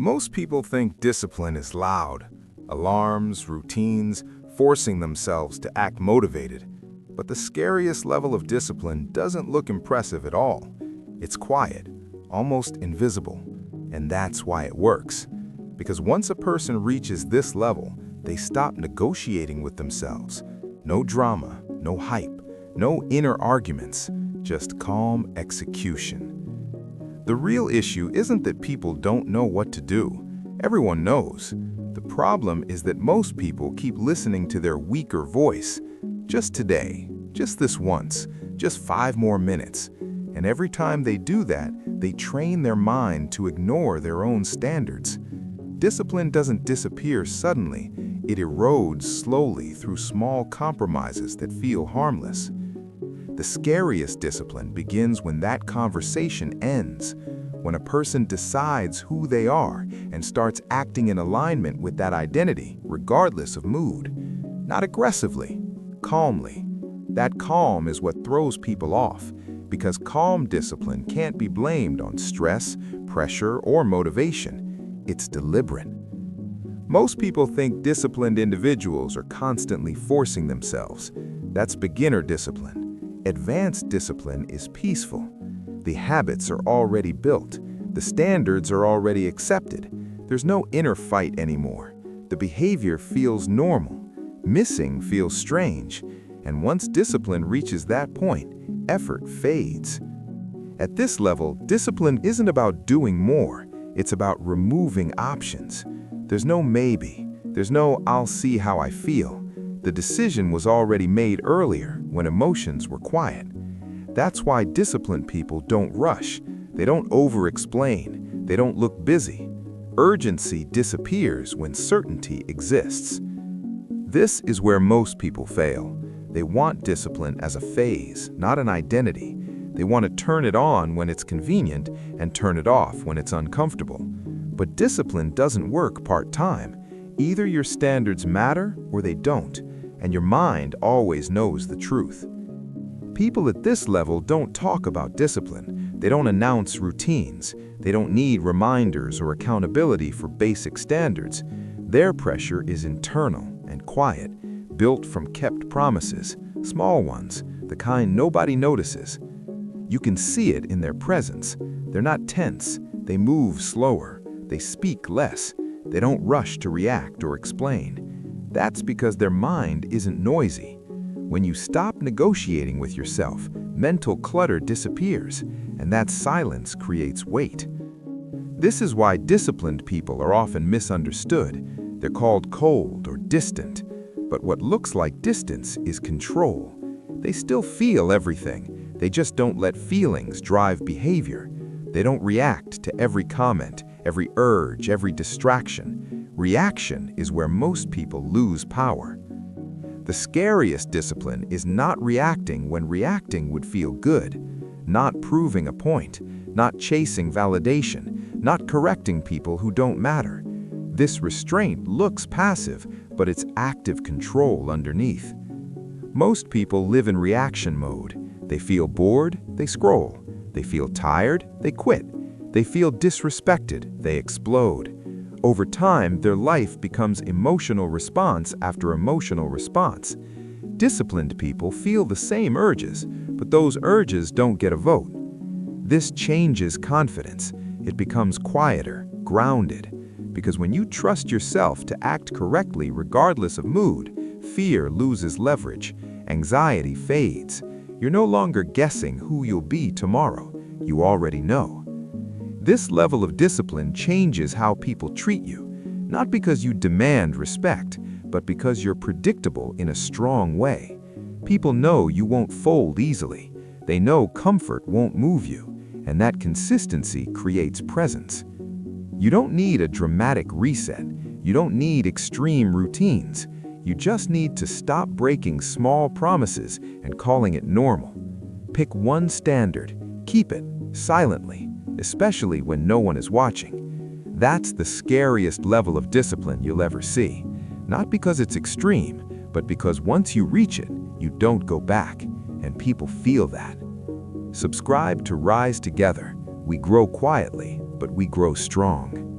Most people think discipline is loud, alarms, routines, forcing themselves to act motivated. But the scariest level of discipline doesn't look impressive at all. It's quiet, almost invisible, and that's why it works. Because once a person reaches this level, they stop negotiating with themselves. No drama, no hype, no inner arguments, just calm execution. The real issue isn't that people don't know what to do. Everyone knows. The problem is that most people keep listening to their weaker voice. Just today, just this once, just 5 more minutes. And every time they do that, they train their mind to ignore their own standards. Discipline doesn't disappear suddenly. It erodes slowly through small compromises that feel harmless. The scariest discipline begins when that conversation ends, when a person decides who they are and starts acting in alignment with that identity, regardless of mood. Not aggressively, calmly. That calm is what throws people off, because calm discipline can't be blamed on stress, pressure, or motivation. It's deliberate. Most people think disciplined individuals are constantly forcing themselves. That's beginner discipline. Advanced discipline is peaceful. The habits are already built. The standards are already accepted. There's no inner fight anymore. The behavior feels normal. Missing feels strange. And once discipline reaches that point, effort fades. At this level, discipline isn't about doing more. It's about removing options. There's no maybe. There's no I'll see how I feel. The decision was already made earlier when emotions were quiet. That's why disciplined people don't rush. They don't over-explain. They don't look busy. Urgency disappears when certainty exists. This is where most people fail. They want discipline as a phase, not an identity. They want to turn it on when it's convenient and turn it off when it's uncomfortable. But discipline doesn't work part-time. Either your standards matter or they don't, and your mind always knows the truth. People at this level don't talk about discipline. They don't announce routines. They don't need reminders or accountability for basic standards. Their pressure is internal and quiet, built from kept promises, small ones, the kind nobody notices. You can see it in their presence. They're not tense. They move slower. They speak less. They don't rush to react or explain. That's because their mind isn't noisy. When you stop negotiating with yourself, mental clutter disappears, and that silence creates weight. This is why disciplined people are often misunderstood. They're called cold or distant, but what looks like distance is control. They still feel everything. They just don't let feelings drive behavior. They don't react to every comment, every urge, every distraction. Reaction is where most people lose power. The scariest discipline is not reacting when reacting would feel good, not proving a point, not chasing validation, not correcting people who don't matter. This restraint looks passive, but it's active control underneath. Most people live in reaction mode. They feel bored, they scroll. They feel tired, they quit. They feel disrespected, they explode. Over time, their life becomes emotional response after emotional response. Disciplined people feel the same urges, but those urges don't get a vote. This changes confidence. It becomes quieter, grounded. Because when you trust yourself to act correctly regardless of mood, fear loses leverage, anxiety fades. You're no longer guessing who you'll be tomorrow. You already know. This level of discipline changes how people treat you, not because you demand respect, but because you're predictable in a strong way. People know you won't fold easily. They know comfort won't move you, and that consistency creates presence. You don't need a dramatic reset. You don't need extreme routines. You just need to stop breaking small promises and calling it normal. Pick one standard, keep it silently, especially when no one is watching. That's the scariest level of discipline you'll ever see. Not because it's extreme, but because once you reach it, you don't go back, and people feel that. Subscribe to Rise Together. We grow quietly, but we grow strong.